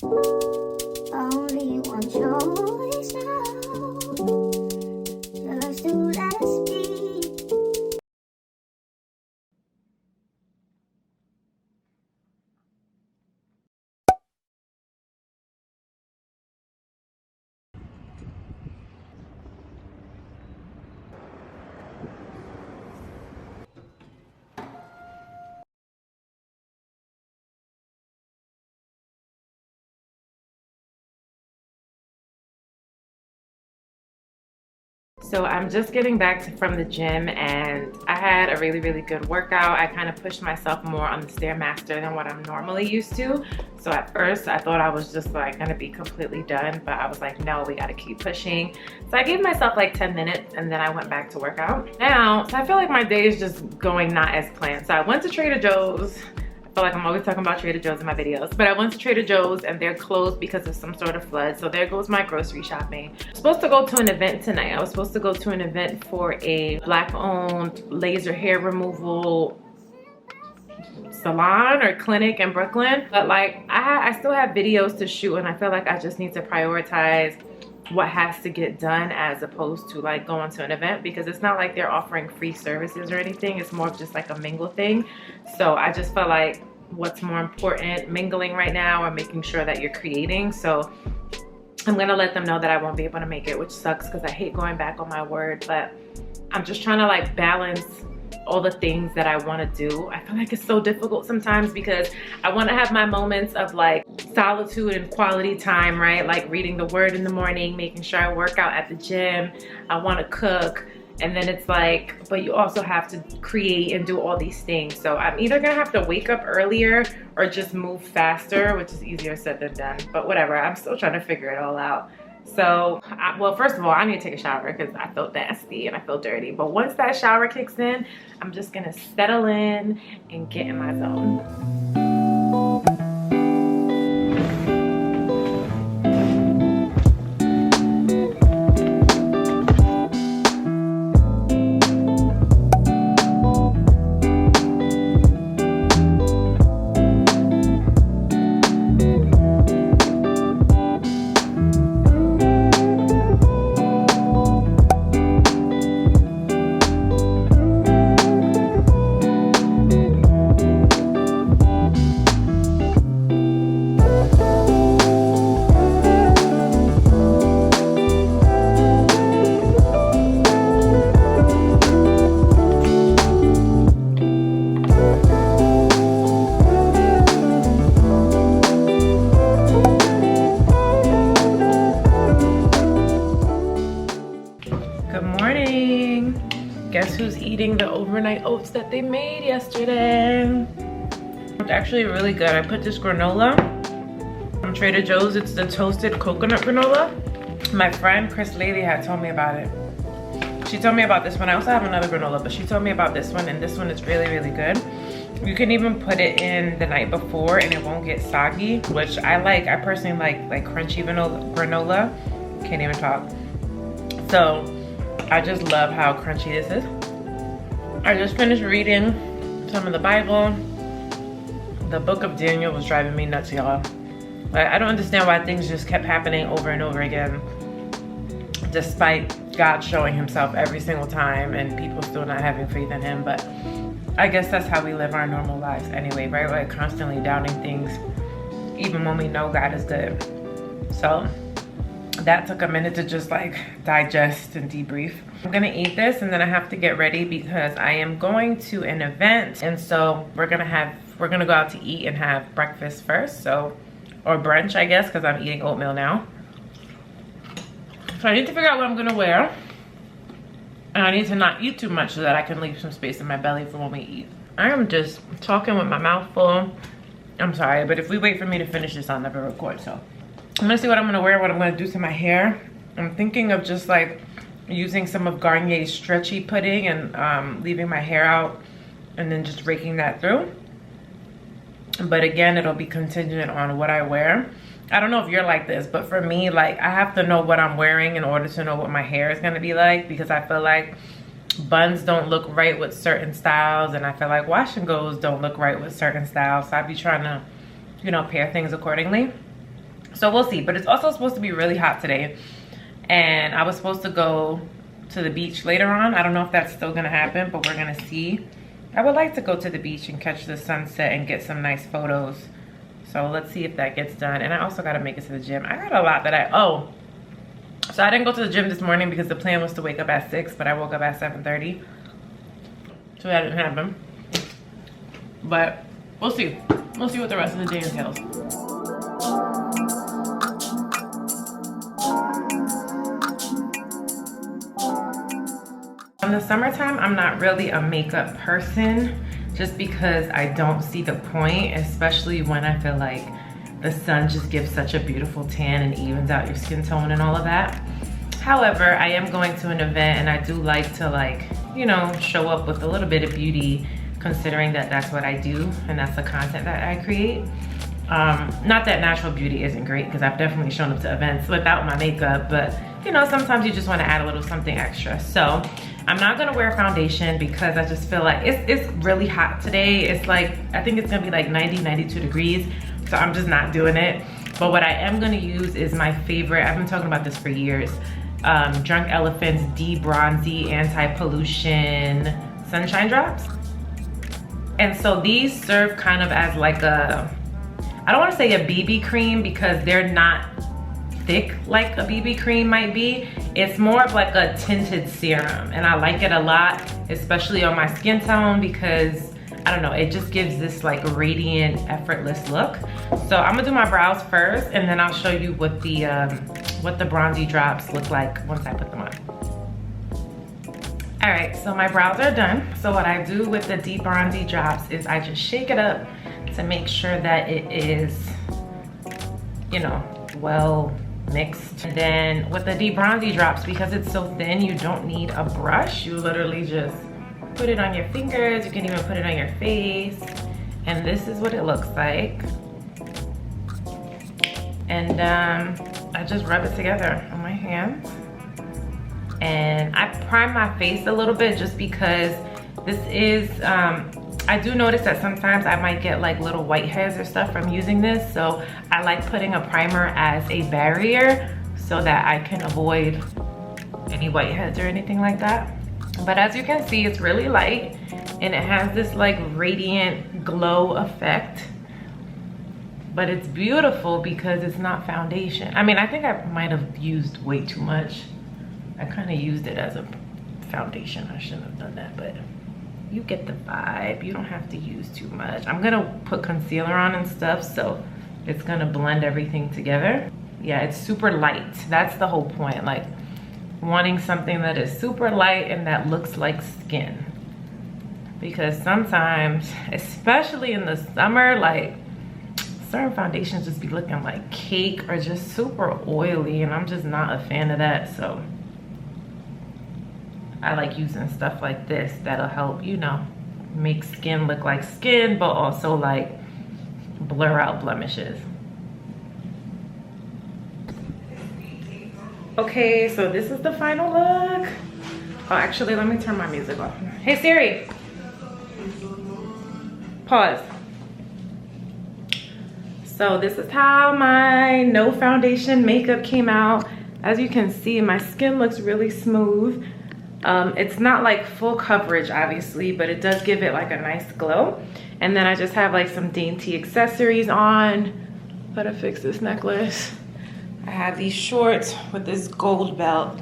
Only one choice now, just to let us be. So I'm just getting back from the gym and I had a really good workout. I kind of pushed myself more on the Stairmaster than what I'm normally used to. So at first I thought I was just like gonna be completely done, but I was like, no, we gotta keep pushing. So I gave myself like 10 minutes and then I went back to work out. Now, so I feel like my day is just going not as planned. So I went to Trader Joe's. I feel like I'm always talking about Trader Joe's in my videos, but I went to Trader Joe's and they're closed because of some sort of flood. So there goes my grocery shopping. I'm supposed to go to an event tonight. I was supposed to go to an event for a Black-owned laser hair removal salon or clinic in Brooklyn. But like I still have videos to shoot and I feel like I just need to prioritize what has to get done as opposed to like going to an event, because it's not like they're offering free services or anything. It's more of just like a mingle thing. So I just felt like what's more important, mingling right now or making sure that you're creating. So I'm gonna let them know that I won't be able to make it, which sucks because I hate going back on my word, but I'm just trying to like balance all the things that I want to do. I feel like it's so difficult sometimes because I want to have my moments of like solitude and quality time, right? Like reading the word in the morning, making sure I work out at the gym. I want to cook. And then it's like, but you also have to create and do all these things. So I'm either gonna have to wake up earlier or just move faster, which is easier said than done. But whatever, I'm still trying to figure it all out. So, well, first of all, I need to take a shower because I feel nasty and I feel dirty. But once that shower kicks in, I'm just gonna settle in and get in my zone. Guess who's eating the overnight oats that they made yesterday? It's actually really good. I put this granola from Trader Joe's. It's the toasted coconut granola. My friend Chris Lady had told me about it. She told me about this one. I also have another granola, but she told me about this one, and this one is really good. You can even put it in the night before and it won't get soggy, which I like. I personally like crunchy granola. Can't even talk. So I just love how crunchy this is. I just finished reading some of the Bible. The book of Daniel was driving me nuts, y'all. I don't understand why things just kept happening over and over again, despite God showing himself every single time and people still not having faith in him. But I guess that's how we live our normal lives anyway, right? Like constantly doubting things, even when we know God is good. So that took a minute to just like digest and debrief. I'm gonna eat this and then I have to get ready because I am going to an event, and so we're gonna go out to eat and have breakfast first, so, or brunch I guess, because I'm eating oatmeal now. So I need to figure out what I'm gonna wear, and I need to not eat too much so that I can leave some space in my belly for when we eat. I am just talking with my mouth full. I'm sorry, but if we wait for me to finish this, I'll never record. So I'm gonna see what I'm gonna wear, what I'm gonna do to my hair. I'm thinking of just like using some of Garnier's stretchy pudding and leaving my hair out and then just raking that through. But again, it'll be contingent on what I wear. I don't know if you're like this, but for me, like I have to know what I'm wearing in order to know what my hair is gonna be like, because I feel like buns don't look right with certain styles, and I feel like wash and goes don't look right with certain styles. So I'd be trying to, you know, pair things accordingly. So we'll see. But it's also supposed to be really hot today. And I was supposed to go to the beach later on. I don't know if that's still gonna happen, but we're gonna see. I would like to go to the beach and catch the sunset and get some nice photos. So let's see if that gets done. And I also gotta make it to the gym. I got a lot that so I didn't go to the gym this morning because the plan was to wake up at 6, but I woke up at 7:30. So that didn't happen. But we'll see. We'll see what the rest of the day entails. In the summertime, I'm not really a makeup person just because I don't see the point, especially when I feel like the sun just gives such a beautiful tan and evens out your skin tone and all of that. However, I am going to an event and I do like to you know, show up with a little bit of beauty, considering that that's what I do and that's the content that I create. Not that natural beauty isn't great, because I've definitely shown up to events without my makeup, but you know, sometimes you just want to add a little something extra. So I'm not gonna wear foundation because I just feel like it's really hot today. It's like, I think it's gonna be like 90, 92 degrees. So I'm just not doing it. But what I am gonna use is my favorite, I've been talking about this for years, Drunk Elephant's De-Bronzy Anti-Pollution Sunshine Drops. And so these serve kind of as like a, I don't wanna say a BB cream because they're not thick like a BB cream might be. It's more of like a tinted serum, and I like it a lot, especially on my skin tone, because I don't know, it just gives this like radiant, effortless look. So I'm gonna do my brows first, and then I'll show you what the bronzy drops look like once I put them on. All right, so my brows are done. So what I do with the deep bronzy drops is I just shake it up to make sure that it is, you know, well mixed. And then with the deep bronzy drops, because it's so thin, you don't need a brush. You literally just put it on your fingers. You can even put it on your face. And this is what it looks like. And I just rub it together on my hands. And I prime my face a little bit just because this is, I do notice that sometimes I might get like little whiteheads or stuff from using this. So I like putting a primer as a barrier so that I can avoid any whiteheads or anything like that. But as you can see, it's really light and it has this like radiant glow effect. But it's beautiful because it's not foundation. I mean, I think I might have used way too much. I kind of used it as a foundation. I shouldn't have done that, but you get the vibe. You don't have to use too much. I'm gonna put concealer on and stuff, so it's gonna blend everything together. Yeah, it's super light. That's the whole point, like wanting something that is super light and that looks like skin. Because sometimes, especially in the summer, like certain foundations just be looking like cake or just super oily, and I'm just not a fan of that. So I like using stuff like this that'll help, you know, make skin look like skin, but also like blur out blemishes. Okay, so this is the final look. Oh, actually, let me turn my music off. Hey Siri, pause. So this is how my no foundation makeup came out. As you can see, my skin looks really smooth. It's not like full coverage, obviously, but it does give it like a nice glow. And then I just have like some dainty accessories on. Gotta fix this necklace. I have these shorts with this gold belt,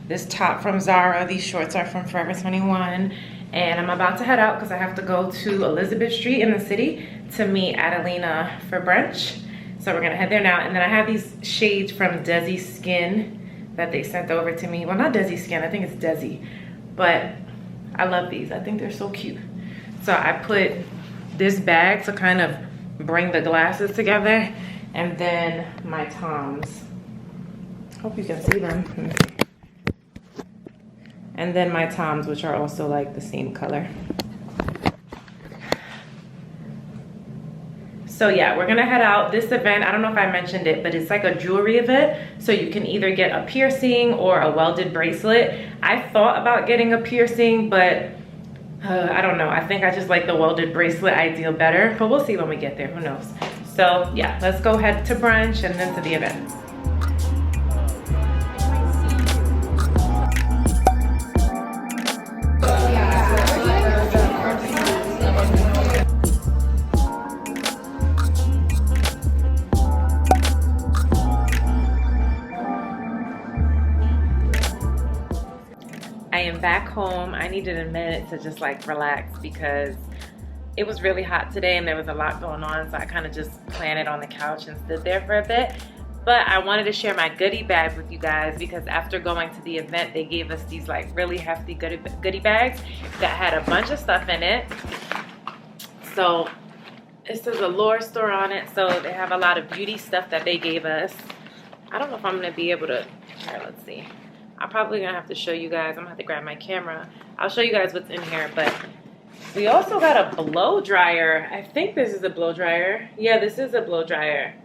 this top from Zara. These shorts are from Forever 21. And I'm about to head out because I have to go to Elizabeth Street in the city to meet Adelina for brunch. So we're gonna head there now. And then I have these shades from Desi Skin that they sent over to me. Well, not Desi Skin, I think it's Desi. But I love these, I think they're so cute. So I put this bag to kind of bring the glasses together, and then my Toms. Hope you can see them. And then my Toms, which are also like the same color. So yeah, we're gonna head out. This event, I don't know if I mentioned it, but it's like a jewelry event. So you can either get a piercing or a welded bracelet. I thought about getting a piercing, but I don't know. I think I just like the welded bracelet idea better, but we'll see when we get there, who knows. So yeah, let's go head to brunch and then to the event. I am back home. I needed a minute to just like relax because it was really hot today and there was a lot going on, so I kind of just planted on the couch and stood there for a bit. But I wanted to share my goodie bag with you guys because after going to the event, they gave us these like really hefty goodie bags that had a bunch of stuff in it. So it says Allure store on it, so they have a lot of beauty stuff that they gave us. I don't know if I'm gonna be able to, here, let's see. I'm probably gonna have to show you guys. I'm gonna have to grab my camera. I'll show you guys what's in here, but we also got a blow dryer. I think this is a blow dryer. Yeah, this is a blow dryer.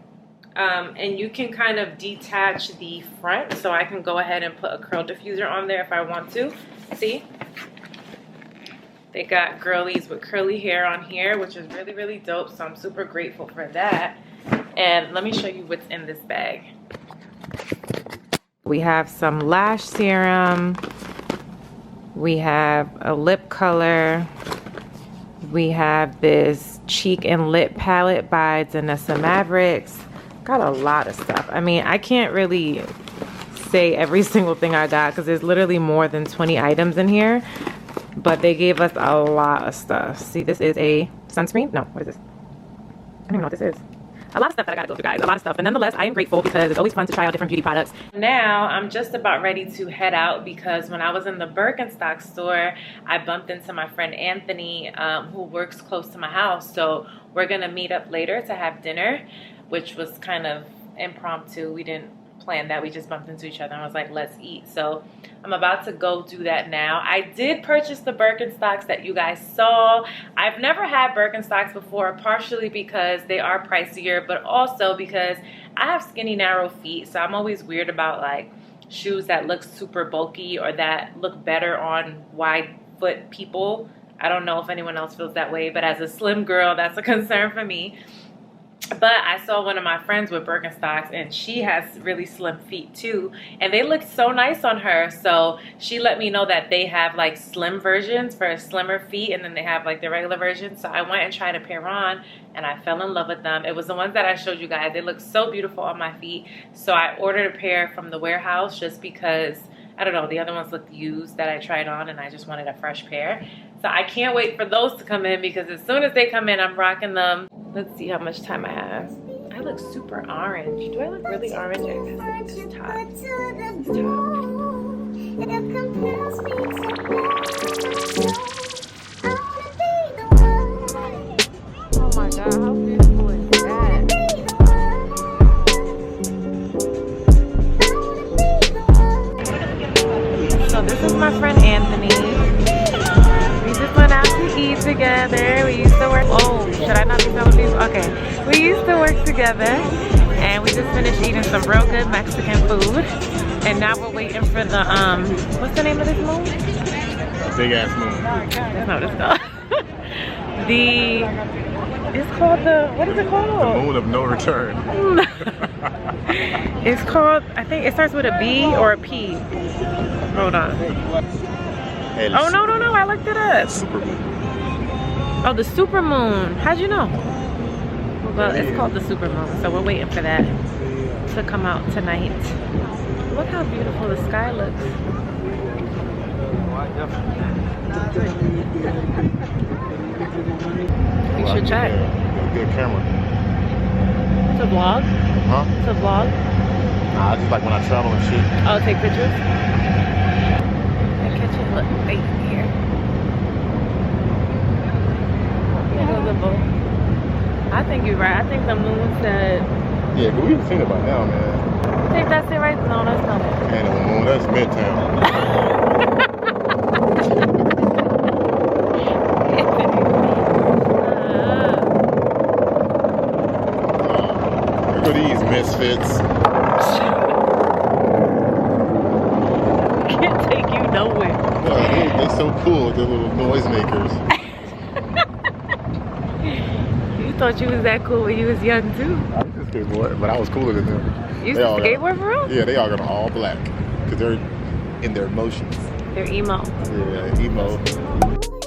And you can kind of detach the front, so I can go ahead and put a curl diffuser on there if I want to. See? They got girlies with curly hair on here, which is really, really dope, so I'm super grateful for that. And let me show you what's in this bag. We have some lash serum. We have a lip color. We have this cheek and lip palette by Danessa Mavericks. Got a lot of stuff. I mean, I can't really say every single thing I got because there's literally more than 20 items in here. But they gave us a lot of stuff. See, this is a sunscreen. No, what is this? I don't even know what this is. A lot of stuff that I gotta go through, guys. A lot of stuff. And nonetheless, I am grateful because it's always fun to try out different beauty products. Now, I'm just about ready to head out because when I was in the Birkenstock store, I bumped into my friend Anthony, who works close to my house. So we're gonna meet up later to have dinner, which was kind of impromptu. We didn't plan that. We just bumped into each other and I was like, let's eat. So I'm about to go do that now. I did purchase the Birkenstocks that you guys saw. I've never had Birkenstocks before, partially because they are pricier, but also because I have skinny, narrow feet. So I'm always weird about like shoes that look super bulky or that look better on wide foot people. I don't know if anyone else feels that way, but as a slim girl, that's a concern for me. But I saw one of my friends with Birkenstocks and she has really slim feet too, and they look so nice on her. So she let me know that they have like slim versions for slimmer feet, and then they have like the regular version. So I went and tried a pair on and I fell in love with them. It was the ones that I showed you guys. They look so beautiful on my feet. So I ordered a pair from the warehouse just because, I don't know, the other ones looked used that I tried on and I just wanted a fresh pair. So I can't wait for those to come in because as soon as they come in, I'm rocking them. Let's see how much time I have. I look super orange. Do I look really orange? This top. This top. Oh my God, how beautiful is that? So this is my friend Anthony. We just went out to eat together. We used to work. Oh, should I not be telling people? Okay. We used to work together and we just finished eating some real good Mexican food. And now we're waiting for the, what's the name of this moon? Big ass moon. That's not what it's called. It's called the, what is it called? The moon of no return. It's called, I think it starts with a B or a P. Hold on. Oh, no, I looked it up. Super moon. Oh, the super moon. How'd you know? Well, it's called the super moon, so we're waiting for that to come out tonight. Look how beautiful the sky looks. You should check. Good camera. It's a vlog? Huh? It's a vlog? Nah, it's just like when I travel and shit. Oh, take pictures? I catch it, look, right here. There goes the boat. I think you're right. I think the moon said... Yeah, but we've seen it by now, man. I think that's it right? No, that's not it. And the moon, that's Midtown. Look at these misfits. Can't take you nowhere. Yeah, they're so cool with their little noisemakers. You thought you was that cool when you was young too. I was just a skateboard, but I was cooler than them. You used They to all got- skateboard for real? Yeah, they all got all black because they're in their emotions. They're emo. Yeah, emo. Oh,